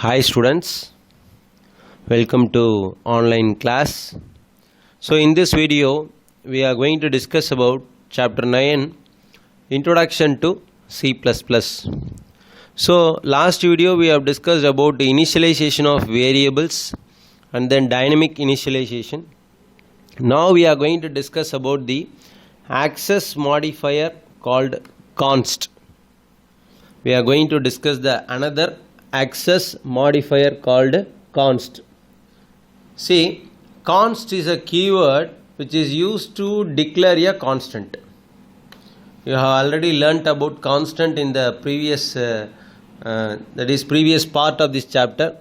Hi students, welcome to online class. So in this video we are going to discuss about chapter 9 Introduction to C++. So last video we have discussed about the initialization of variables and then dynamic initialization. Now we are going to discuss about the access modifier called const. We are going to discuss the another access modifier called const. See, const is a keyword which is used to declare a constant. You have already learnt about constant in the previous previous part of this chapter.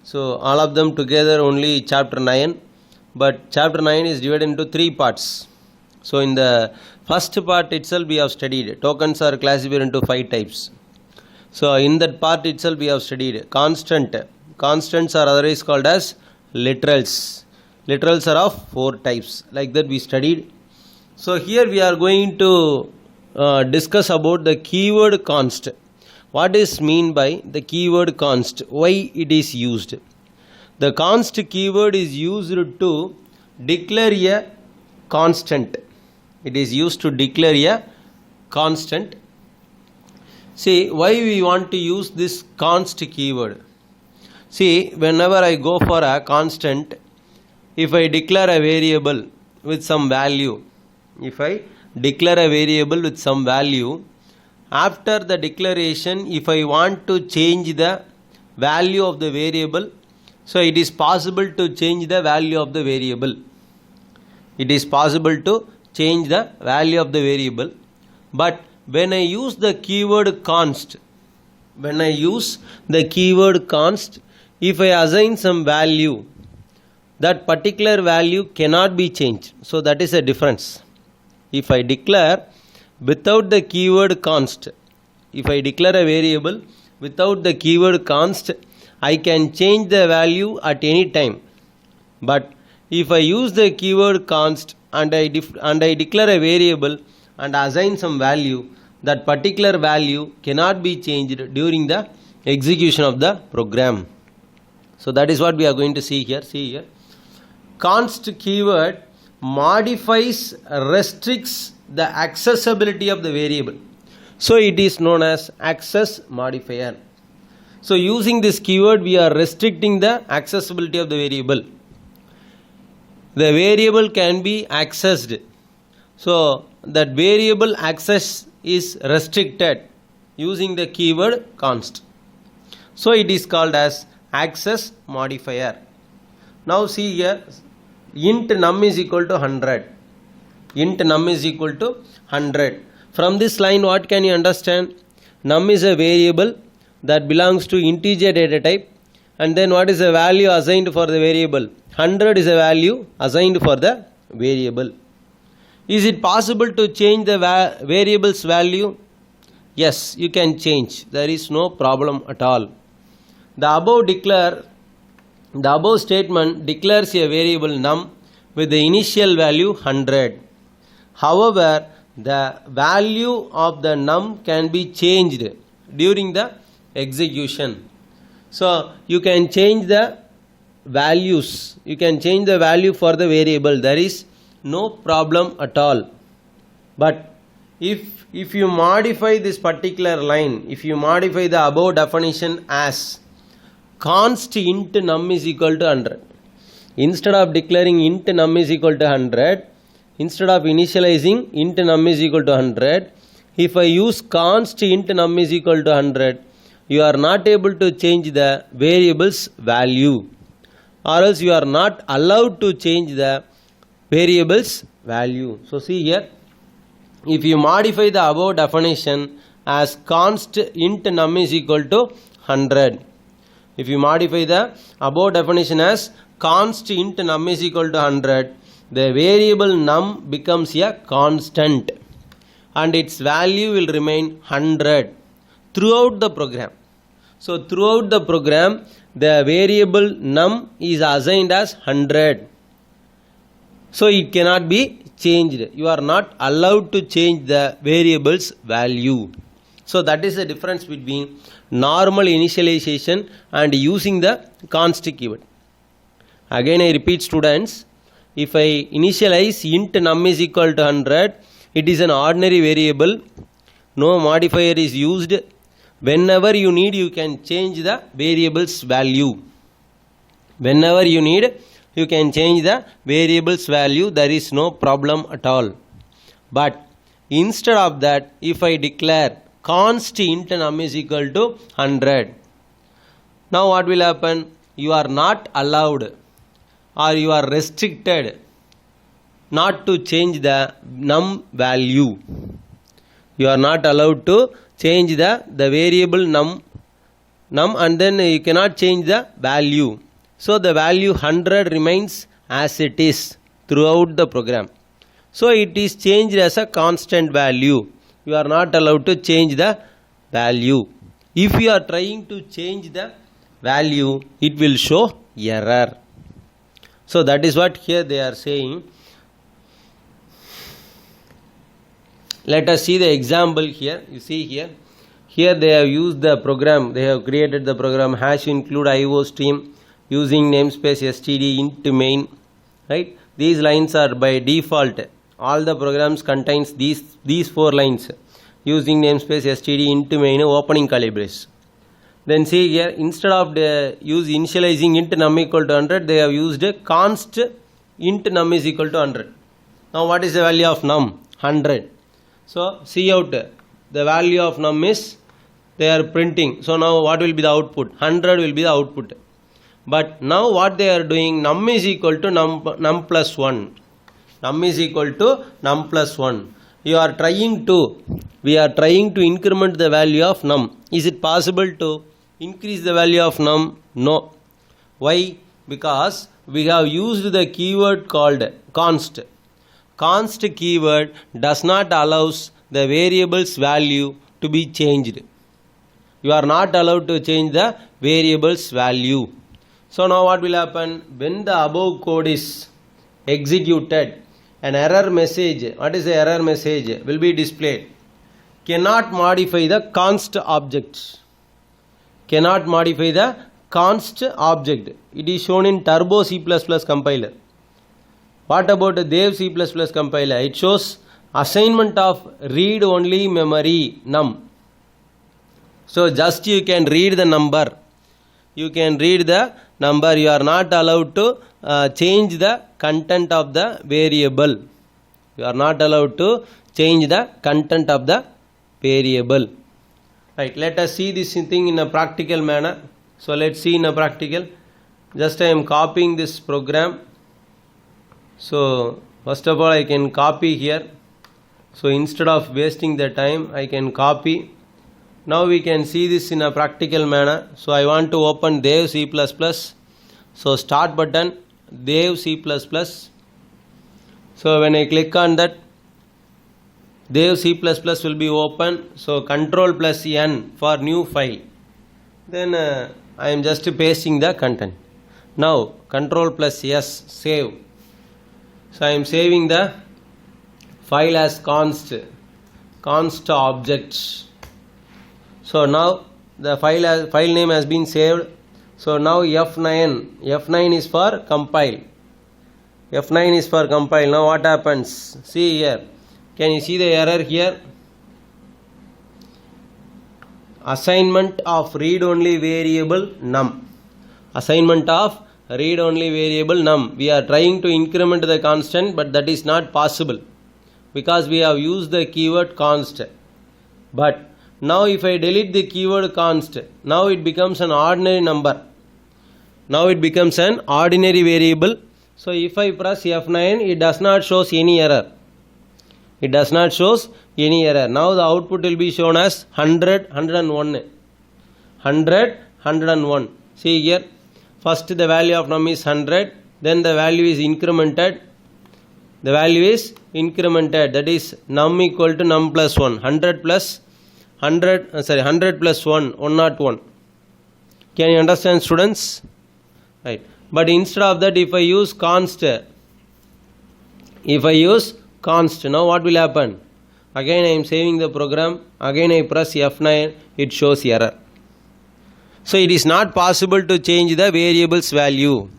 So all of them together only chapter 9, but chapter 9 is divided into 3 parts. So in the first part itself we have studied tokens are classified into 5 types. So in that part itself we have studied constant. Constants are otherwise called as literals. Literals are of 4 types. Like that we studied. So here we are going to discuss about the keyword const. What is mean by the keyword const? Why it is used? The const keyword is used to declare a constant. It is used to declare a constant. See, why we want to use this const keyword? See, whenever I go for a constant, if I declare a variable with some value, after the declaration, if I want to change the value of the variable, so it is possible to change the value of the variable. It is possible to change the value of the variable, but when I use the keyword const, if I assign some value, that particular value cannot be changed. So that is a difference. If I declare without the keyword const, if I declare a variable without the keyword const, I can change the value at any time. But if I use the keyword const and I declare a variable and assign some value, that particular value cannot be changed during the execution of the program. So that is what we are going to see here. See here. Const keyword modifies, restricts the accessibility of the variable. So it is known as access modifier. So using this keyword we are restricting the accessibility of the variable. The variable can be accessed. So that variable access is restricted using the keyword const. So it is called as access modifier. Now see here, int num is equal to 100. Int num is equal to 100. From this line what can you understand? Num is a variable that belongs to integer data type, and then what is the value assigned for the variable? 100 is a value assigned for the variable. Is it possible to change the variable's value? Yes, you can change. There is no problem at all. The above statement declares a variable num with the initial value 100. However, the value of the num can be changed during the execution. So you can change the values. You can change the value for the variable. There is no problem at all. But if you modify this particular line, if you modify the above definition as const int num is equal to 100, instead of declaring int num is equal to 100, instead of initializing int num is equal to 100, if I use const int num is equal to 100, you are not able to change the variable's value, or else you are not allowed to change the variable's value. So see here, if you modify the above definition as const int num is equal to 100, if you modify the above definition as const int num is equal to 100, the variable num becomes a constant and its value will remain 100 throughout the program. So throughout the program the variable num is assigned as 100. So it cannot be changed. You are not allowed to change the variable's value. So that is the difference between normal initialization and using the const keyword. Again I repeat students, if I initialize int num is equal to 100, it is an ordinary variable, no modifier is used. Whenever you need, you can change the variable's value. Whenever you need, you can change the variable's value, there is no problem at all. But instead of that, if I declare const int num is equal to 100, now what will happen? You are not allowed or you are restricted not to change the num value. You are not allowed to change the variable num and then you cannot change the value. So the value 100 remains as it is throughout the program. So it is changed as a constant value. You are not allowed to change the value. If you are trying to change the value, it will show error. So that is what here they are saying. Let us see the example here. You see here. Here they have used the program. They have created the program hash include IO stream using namespace std int main. Right? These lines are by default. All the programs contains these 4 lines using namespace std int main opening curly brace. Then see here, instead of initializing int num equal to 100, they have used a const int num is equal to 100. Now what is the value of num? 100. So see out, the value of num is they are printing. So now what will be the output? 100 will be the output. But now what they are doing, num is equal to num plus 1. Num is equal to num plus 1. We are trying to increment the value of num. Is it possible to increase the value of num? No. Why? Because we have used the keyword called const. Const keyword does not allow the variable's value to be changed. You are not allowed to change the variable's value. So now what will happen? When the above code is executed, an error message, what is the error message, will be displayed. Cannot modify the const object. Cannot modify the const object. It is shown in Turbo C++ compiler. What about the Dev C++ compiler? It shows assignment of read only memory num. So just you can read the number. You can read the number. You are not allowed to change the content of the variable. You are not allowed to change the content of the variable. Right, let us see this thing in a practical manner. So let's see in a practical. Just I am copying this program. So first of all I can copy here. So instead of wasting the time, I can copy. Now we can see this in a practical manner. So I want to open Dev C++. So start button, Dev C++. So when I click on that, Dev C++ will be open. So Control plus N for new file. Then I am just pasting the content. Now Control plus S, save. So I am saving the file as const objects. So now the file name has been saved. So now F9 is for compile. F9 is for compile. Now what happens? See here. Can you see the error here? Assignment of read only variable num. Assignment of read only variable num. We are trying to increment the constant, but that is not possible because we have used the keyword const. But now if I delete the keyword const, now it becomes an ordinary number. Now it becomes an ordinary variable. So if I press F9, it does not show any error. It does not show any error. Now the output will be shown as 100, 101. 100, 101. See here. First the value of num is 100. Then the value is incremented. The value is incremented. That is num equal to num plus 1. 100 plus 100 plus 1, 101. Can you understand, students? Right. But instead of that, if I use const, now what will happen? Again I am saving the program. Again I press F9. It shows error. So it is not possible to change the variable's value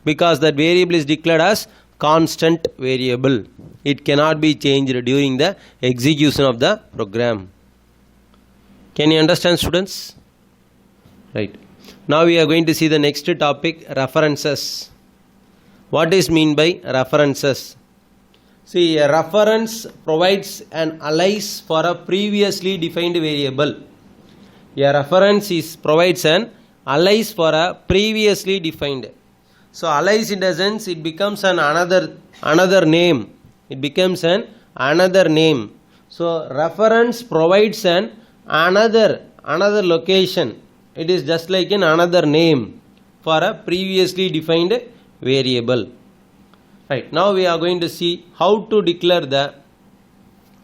because that variable is declared as constant variable. It cannot be changed during the execution of the program. Can you understand, students? Right. Now we are going to see the next topic, references. What is mean by references? See, a reference provides an alias for a previously defined variable. A reference provides an alias for a previously defined. So alias in the sense it becomes another name. It becomes another name. So reference provides another location. It is just like another name for a previously defined variable. Right. Now we are going to see how to declare the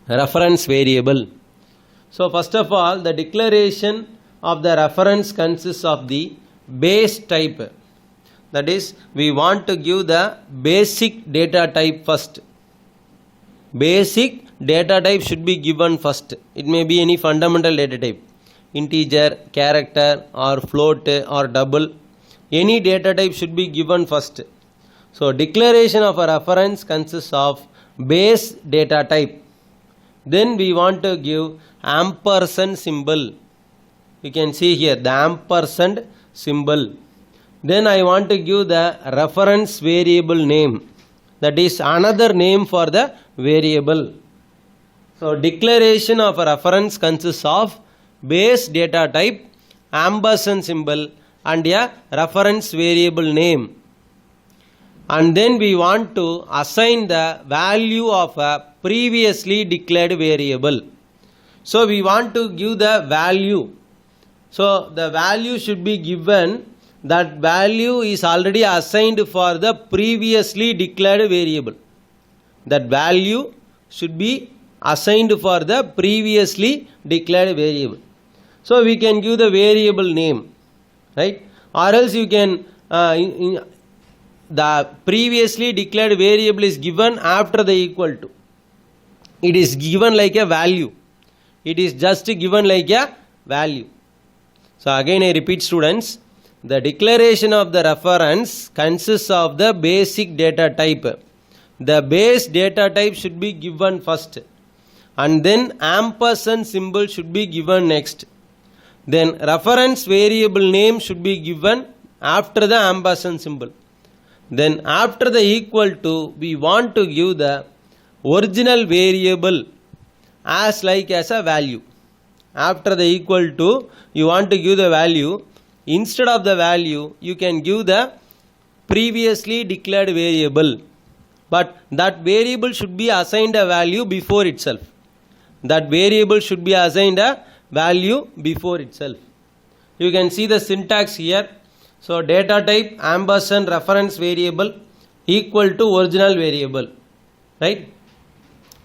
reference variable. So first of all, the declaration of the reference consists of the base type. That is, we want to give the basic data type first. Basic data type should be given first. It may be any fundamental data type. Integer, character or float or double. Any data type should be given first. So declaration of a reference consists of base data type. Then we want to give ampersand symbol. You can see here the ampersand symbol. Then I want to give the reference variable name. That is another name for the variable. So declaration of a reference consists of base data type, ampersand symbol and a reference variable name. And then we want to assign the value of a previously declared variable. So we want to give the value. So the value should be given. That value is already assigned for the previously declared variable. That value should be assigned for the previously declared variable. So we can give the variable name, right? Or else you can the previously declared variable is given after the equal to. It is given like a value. It is just given like a value. So again I repeat, students, the declaration of the reference consists of the basic data type. The base data type should be given first and then ampersand symbol should be given next. Then reference variable name should be given after the ampersand symbol. Then after the equal to, we want to give the original variable as a value. After the equal to, you want to give the value. Instead of the value, you can give the previously declared variable. But that variable should be assigned a value before itself. That variable should be assigned a value before itself. You can see the syntax here. So data type ampersand reference variable equal to original variable. Right?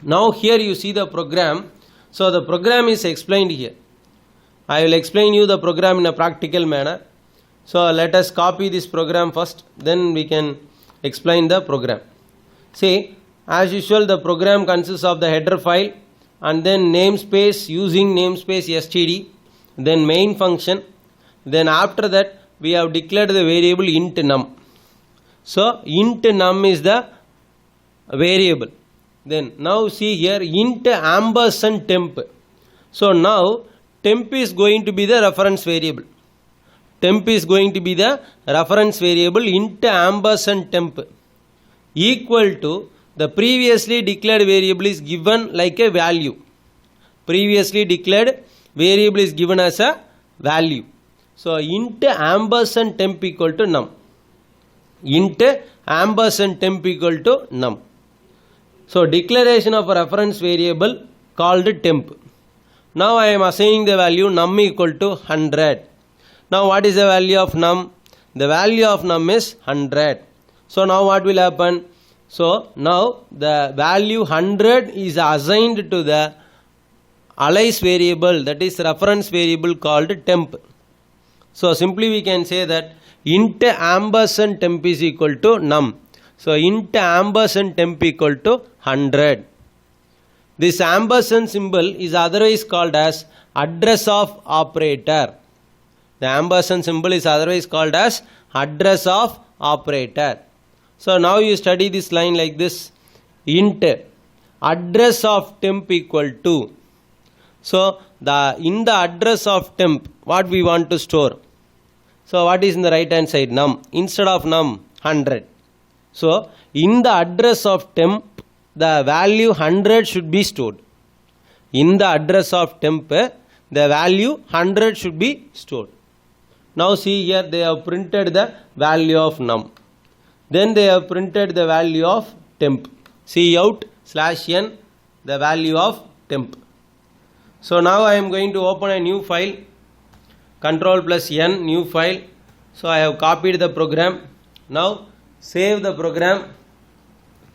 Now here you see the program. So the program is explained here. I will explain you the program in a practical manner. So let us copy this program first, then we can explain the program. See, as usual the program consists of the header file and then namespace using namespace std, then main function. Then after that we have declared the variable int num. So int num is the variable. Then now see here int ampersand temp. So now temp is going to be the reference variable. Temp is going to be the reference variable int ampersand temp equal to the previously declared variable is given like a value. Previously declared variable is given as a value. So int ampersand temp equal to num. Int ampersand temp equal to num. So declaration of a reference variable called temp. Now I am assigning the value num equal to 100. Now what is the value of num? The value of num is 100. So now what will happen? So now the value 100 is assigned to the alias variable, that is reference variable called temp. So simply we can say that int ampersand temp is equal to num. So int ampersand temp equal to 100. This ampersand symbol is otherwise called as address of operator. The ampersand symbol is otherwise called as address of operator. So now you study this line like this. Int address of temp equal to. So in the address of temp, what we want to store? So what is in the right hand side? Num. Instead of num, 100. So in the address of temp, the value 100 should be stored. In the address of temp, the value 100 should be stored. Now see here, they have printed the value of num. Then they have printed the value of temp. Cout /n, the value of temp. So now I am going to open a new file. Ctrl+N, new file. So I have copied the program. Now save the program.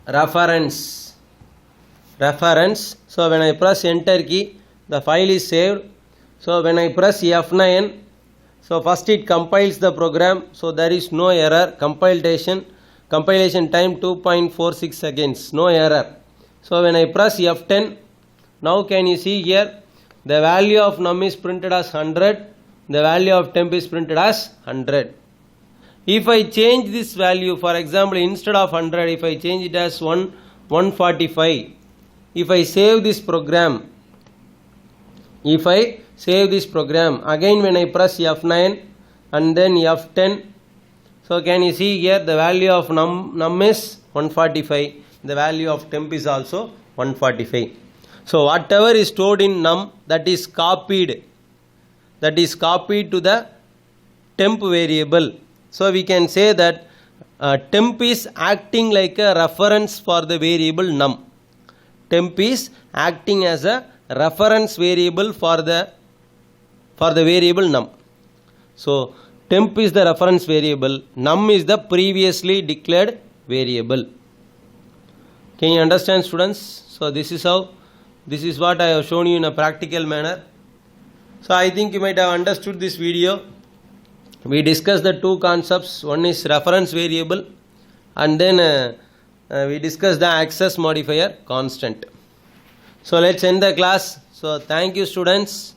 Reference. So when I press enter key, the file is saved. So when I press F9, so first it compiles the program. So there is no error. Compilation time 2.46 seconds. No error. So when I press F10, now can you see here, the value of num is printed as 100. The value of temp is printed as 100. If I change this value, for example, instead of 100, if I change it as 145, if I save this program, again when I press F9 and then F10, so can you see here, the value of num is 145, the value of temp is also 145. So whatever is stored in num, that is copied to the temp variable. So we can say that temp is acting like a reference for the variable num. Temp is acting as a reference variable for the variable num. So temp is the reference variable, num is the previously declared variable. Can you understand, students? So this is what I have shown you in a practical manner. So I think you might have understood this video. We discussed the two concepts. One is reference variable, and then we discussed the access modifier constant. So let's end the class. So thank you, students.